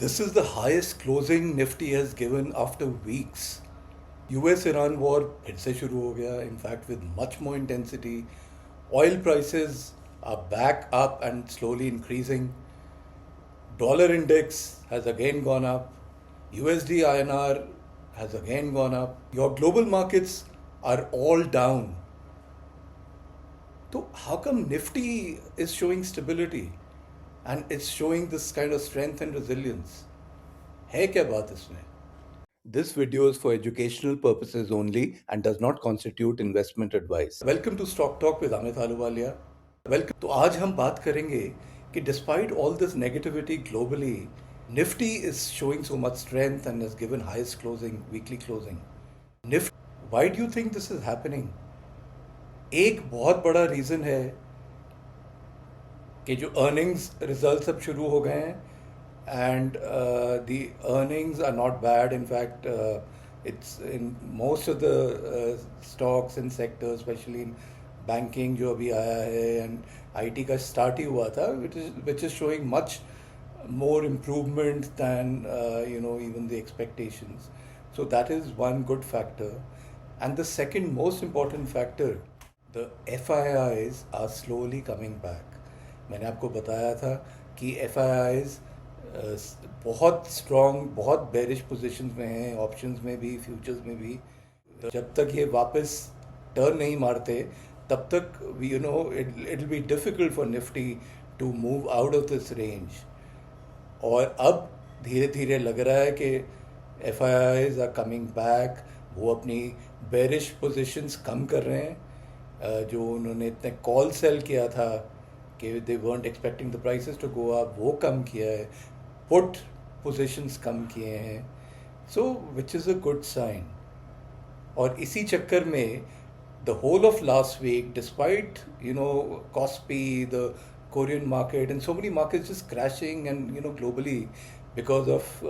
This is the highest closing Nifty has given after weeks. US Iran war फिर से शुरू हो गया, in fact with much more intensity. Oil prices are back up and slowly increasing. Dollar index has again gone up. USD INR has again gone up. Your global markets are all down. So how come Nifty is showing stability and it's showing this kind of strength and resilience? है क्या बात इसमें? This video is for educational purposes only and does not constitute investment advice. Welcome to Stock Talk with Amit Ahluwalia. Welcome. तो आज हम बात करेंगे कि despite all this negativity globally, Nifty is showing so much strength and has given highest closing, weekly closing. Nifty, why do you think this is happening? एक बहुत बड़ा reason है कि जो अर्निंग्स रिजल्ट्स अब शुरू हो गए हैं and the earnings are not bad. In fact, it's in most of the stocks and sectors, especially in banking जो अभी आया है and IT का start ही हुआ था, which is showing much more improvement than even the expectations. So that is one good factor. And the second most important factor, the FIIs are slowly coming back. मैंने आपको बताया था कि FIIs बहुत strong, बहुत bearish positions में हैं, options में भी, फ्यूचर्स में भी. जब तक ये वापस टर्न नहीं मारते तब तक it will be difficult for Nifty to move out of this range. और अब धीरे धीरे लग रहा है कि F I Is are coming back. वो अपनी बेरिश पोजीशंस कम कर रहे हैं. जो उन्होंने इतने कॉल सेल किया था कि they weren't expecting the prices to go up, वो कम किया है. पुट पोजीशंस कम किए हैं. So which is a good sign. और इसी चक्कर में the whole of last week, despite KOSPI, the Korean market and so many markets just crashing and globally because of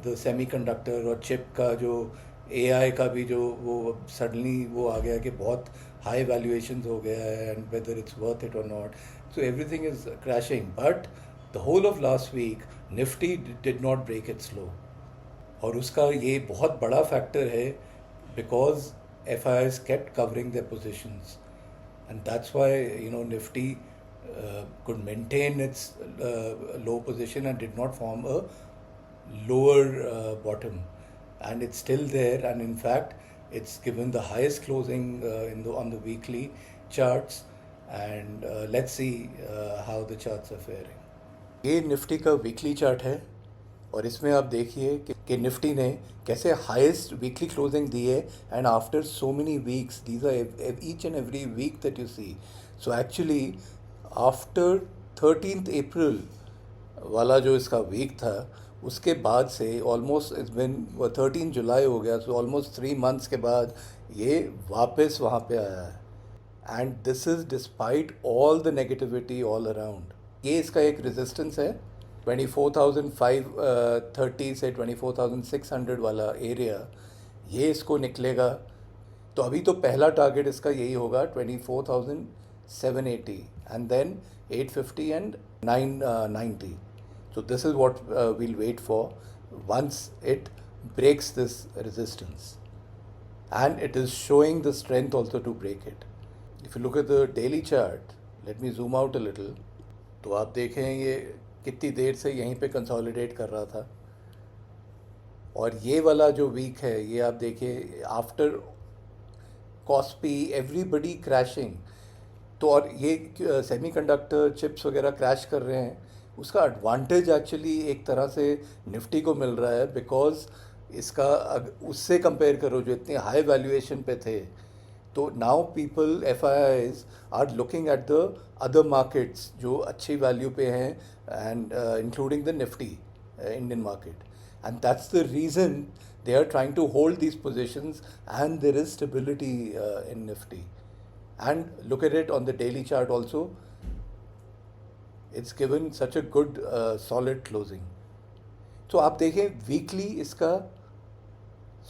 the semiconductor और चिप का जो AI का भी जो वो सडनली वो आ गया कि बहुत हाई वैल्यूएशंस हो गया है and whether it's worth it और not. So everything is crashing. But the whole of last week Nifty did not break its low. और उसका ये बहुत बड़ा फैक्टर है because FIIs kept covering their positions, and that's why Nifty could maintain its low position and did not form a lower bottom, and it's still there, and in fact it's given the highest closing on the weekly charts. And let's see how the charts are faring. ये Nifty का weekly chart है और इसमें आप देखिए कि Nifty ने कैसे हाईएस्ट वीकली क्लोजिंग दी है. And after so many weeks, these are each and every week that you see. So actually after 13th April वाला जो इसका वीक था, उसके बाद से ऑलमोस्ट इट्स बिन 13 जुलाई हो गया. सो ऑलमोस्ट 3 months के बाद ये वापस वहाँ पे आया है. And this is despite all the negativity all around. ये इसका एक रेजिस्टेंस है 24,530 से 24,600 वाला एरिया. ये इसको निकलेगा तो अभी तो पहला टारगेट इसका यही होगा 24,780 and then 850 and 990. So this is what we'll wait for once it breaks this resistance, and it is showing the strength also to break it. If you look at the daily chart, let me zoom out a little, तो आप देखें ये कितनी देर से यहीं पे consolidate कर रहा था. और ये वाला जो वीक है, ये आप देखिए आफ्टर कॉस्पी एवरीबडी क्रैशिंग. तो और ये सेमीकंडक्टर चिप्स वगैरह क्रैश कर रहे हैं. उसका एडवांटेज एक्चुअली एक तरह से निफ्टी को मिल रहा है बिकॉज इसका उससे कंपेयर करो जो इतने हाई वैल्यूएशन पे थे. तो now people FIIs are looking at the other markets जो अच्छी वैल्यू पे हैं, and including the Nifty Indian market. And that's the reason they are trying to hold these positions, and there is stability in Nifty. And look at it on the daily chart also. It's given such a good solid closing. तो आप देखें weekly इसका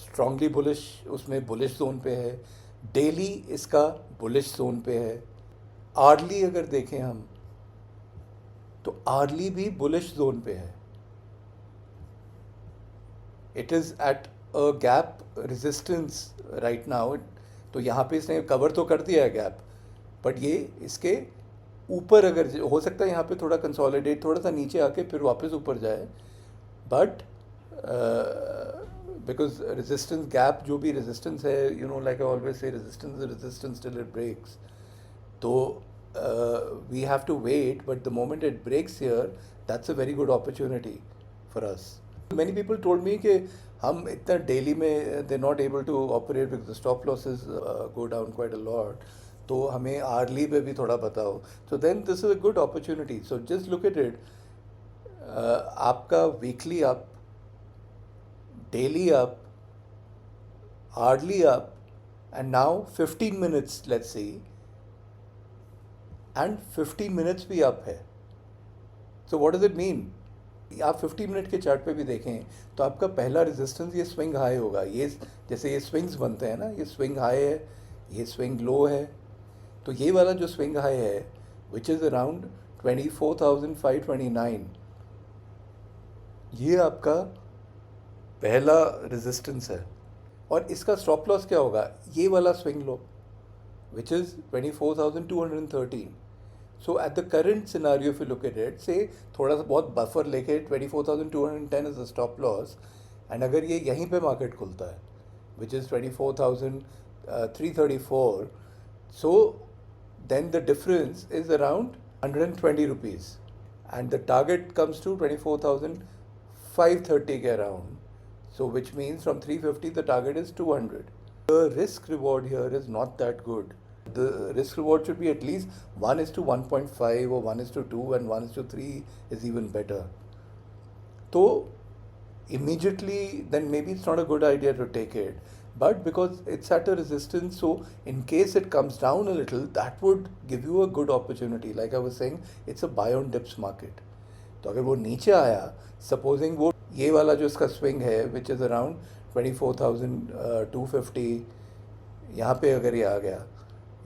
strongly bullish, उसमें bullish zone पे है. Daily इसका bullish zone पे है. आर्ली अगर देखें हम तो आर्ली भी बुलिश जोन पे है. It is at a gap resistance right now. तो यहाँ पे इसने कवर तो कर दिया है गैप, बट ये इसके ऊपर अगर हो सकता है यहाँ पे थोड़ा कंसोलिडेट, थोड़ा सा नीचे आके फिर वापस ऊपर जाए. बट बिकॉज रेजिस्टेंस गैप, जो भी रेजिस्टेंस है, you know, like I always say, resistance resistance till it breaks. तो we have to wait, but the moment it breaks here, that's a very good opportunity for us. Many people told me कि हम इतना daily में they're not able to operate because the stop losses go down quite a lot. तो हमें early पे भी थोड़ा बताओ. So then this is a good opportunity. So just look at it. आपका weekly up, daily up, hourly up, and now 15 minutes, let's see, and 15 minutes भी up है. So what does it mean? आप 50 minute के chart पे भी देखें तो आपका पहला रेजिस्टेंस ये स्विंग हाई होगा. ये जैसे ये स्विंग्स बनते हैं ना, ये स्विंग हाई है, ये स्विंग लो है. तो ये वाला जो स्विंग हाई है, विच इज़ अराउंड 24,529, ये आपका पहला रेजिस्टेंस है. और इसका स्टॉप लॉस क्या होगा? ये वाला swing low, which is 24,213. So at the current scenario, if you look at it, say थोड़ा सा बहुत बफर लेके 24,210 is the stop loss, and अगर ये यहीं पे मार्केट खुलता है, which is 24,334, so then the difference is around 120 rupees, and the target comes to 24,530 के around. So which means from 350 the target is 200. The risk reward here is not that good. The risk reward should be at least 1:1.5 or 1:2, and 1:3 is even better. So immediately then maybe it's not a good idea to take it, but because it's at a resistance, so in case it comes down a little, that would give you a good opportunity. Like I was saying, it's a buy on dips market. तो अगर वो नीचे आया, supposing वो ये वाला जो इसका swing है, which is around 24,250, यहाँ पे अगर ये आ गया,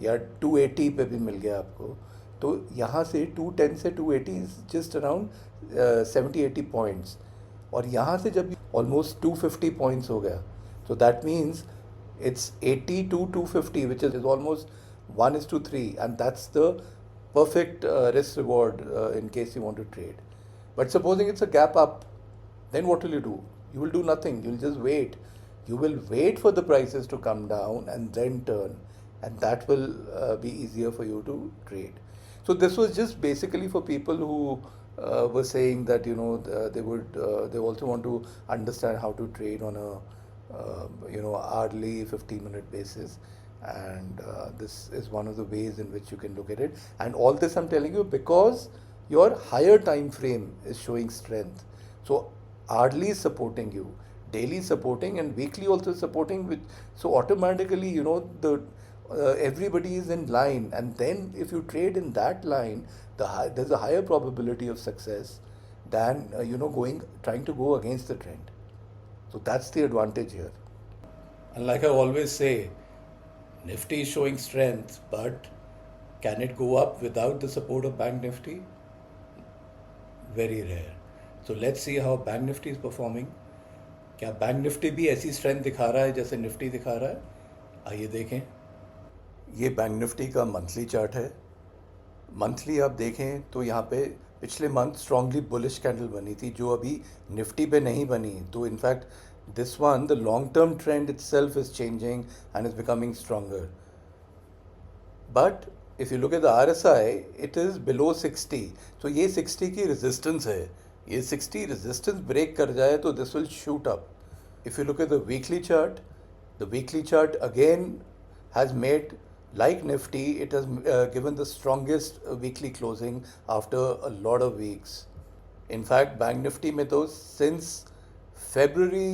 या 280 पे भी मिल गया आपको, तो यहाँ से 210 से 280 इज जस्ट अराउंड 70-80 पॉइंट्स. और यहाँ से जब ऑलमोस्ट 250 पॉइंट्स हो गया, तो that means it's 80 to 250, which is almost 1:3, and that's the perfect risk reward in case you want to trade. But supposing it's a gap up, then what will you do? You will do nothing. You will just wait. You will wait for the prices to come down and then turn, and that will be easier for you to trade. So this was just basically for people who were saying that they also want to understand how to trade on a hourly 15-minute basis, and this is one of the ways in which you can look at it. And all this I'm telling you because your higher time frame is showing strength. So hourly is supporting you, daily supporting, and weekly also supporting. So automatically everybody is in line, and then if you trade in that line, there's a higher probability of success than trying to go against the trend. So that's the advantage here. And like I always say, Nifty is showing strength, but can it go up without the support of Bank Nifty? Very rare. So let's see how Bank Nifty is performing. क्या Bank Nifty भी ऐसी strength दिखा रहा है जैसे Nifty दिखा रहा है? आइए देखें. ये Bank Nifty का मंथली चार्ट है. मंथली आप देखें तो यहाँ पे पिछले मंथ स्ट्रांगली बुलिश कैंडल बनी थी, जो अभी निफ्टी पे नहीं बनी. तो in fact this one, the long term trend itself is changing and is becoming stronger. But if you look at the RSI, it is below 60. तो ये 60 की रेजिस्टेंस है. ये 60 रेजिस्टेंस ब्रेक कर जाए तो this will shoot up. If you look at the weekly chart again has made, like Nifty, it has given the strongest weekly closing after a lot of weeks. In fact, Bank Nifty में तो since February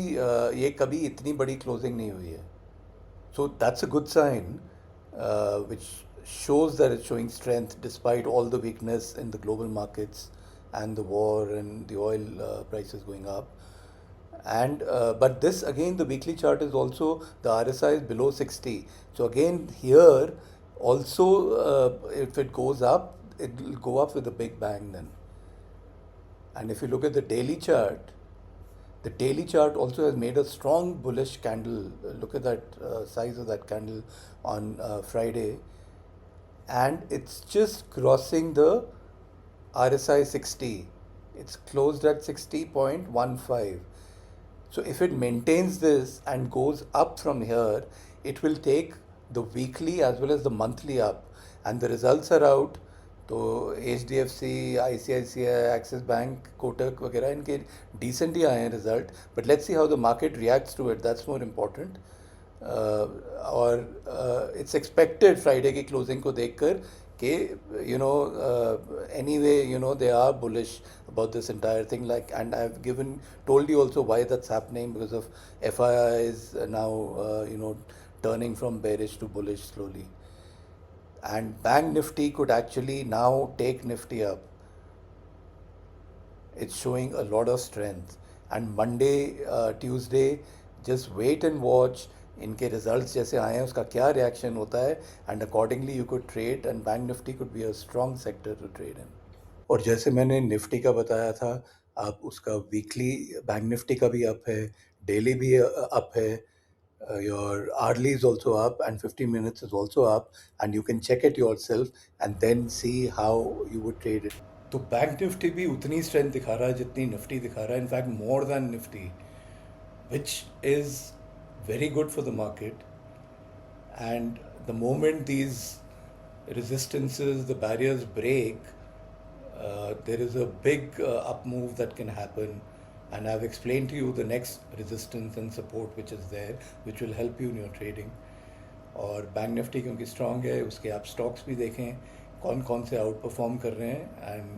ये कभी इतनी बड़ी closing नहीं हुई है. So that's a good sign, which shows that it's showing strength despite all the weakness in the global markets and the war and the oil prices going up. And but this again, the weekly chart is also, the RSI is below 60. So again here also if it goes up, it will go up with a big bang then. And if you look at the daily chart also has made a strong bullish candle. Look at that size of that candle on Friday, and it's just crossing the RSI 60. It's closed at 60.15. So if it maintains this and goes up from here, it will take the weekly as well as the monthly up. And the results are out. तो HDFC, ICICI, Axis Bank, Kotak वगैरह इनके decent ही आए हैं result. But let's see how the market reacts to it. That's more important. और it's expected Friday की closing को देखकर कि anyway they are bullish about this entire thing, like, and I've told you also why that's happening, because of FII is now turning from bearish to bullish slowly, and Bank Nifty could actually now take Nifty up. It's showing a lot of strength, and Monday, Tuesday, just wait and watch इनके results जैसे आए हैं उसका क्या reaction होता है, and accordingly you could trade, and bank Nifty could be a strong sector to trade in. और जैसे मैंने निफ्टी का बताया था, आप उसका वीकली बैंक निफ्टी का भी अप है, डेली भी अप है, your hourly is also up, and 15 minutes is also up, and you can check it your self and then see how you would trade it. तो bank Nifty भी उतनी strength दिखा रहा है जितनी निफ्टी दिखा रहा है, in fact more than Nifty, which is very good for the market. And the moment these resistances, the barriers break, there is a big up move that can happen. And I've explained to you the next resistance and support which is there, which will help you in your trading. और bank Nifty क्योंकि strong है, उसके आप stocks भी देखें कौन कौन से आउट परफॉर्म कर रहे हैं, and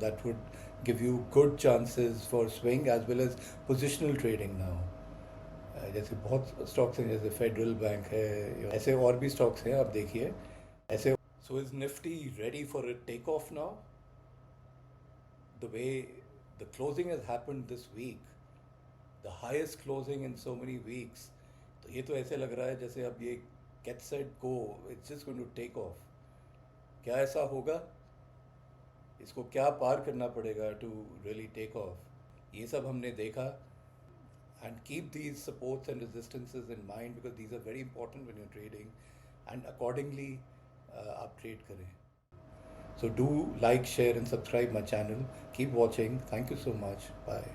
that would give you good chances for swing as well as positional trading now. जैसे बहुत स्टॉक्स हैं, जैसे फेडरल बैंक है, ऐसे और भी स्टॉक्स हैं, आप देखिए ऐसे. So is Nifty ready for a take off now? The way the closing has happened this week, the highest closing in so many weeks, तो ये तो ऐसे लग रहा है जैसे अब ये get set go, it's just going to take off. क्या ऐसा होगा? इसको क्या पार करना पड़ेगा टू रियली टेक ऑफ? ये सब हमने देखा. And keep these supports and resistances in mind, because these are very important when you're trading, and accordingly आप trade करें. So do like, share and subscribe my channel. Keep watching. Thank you so much. Bye.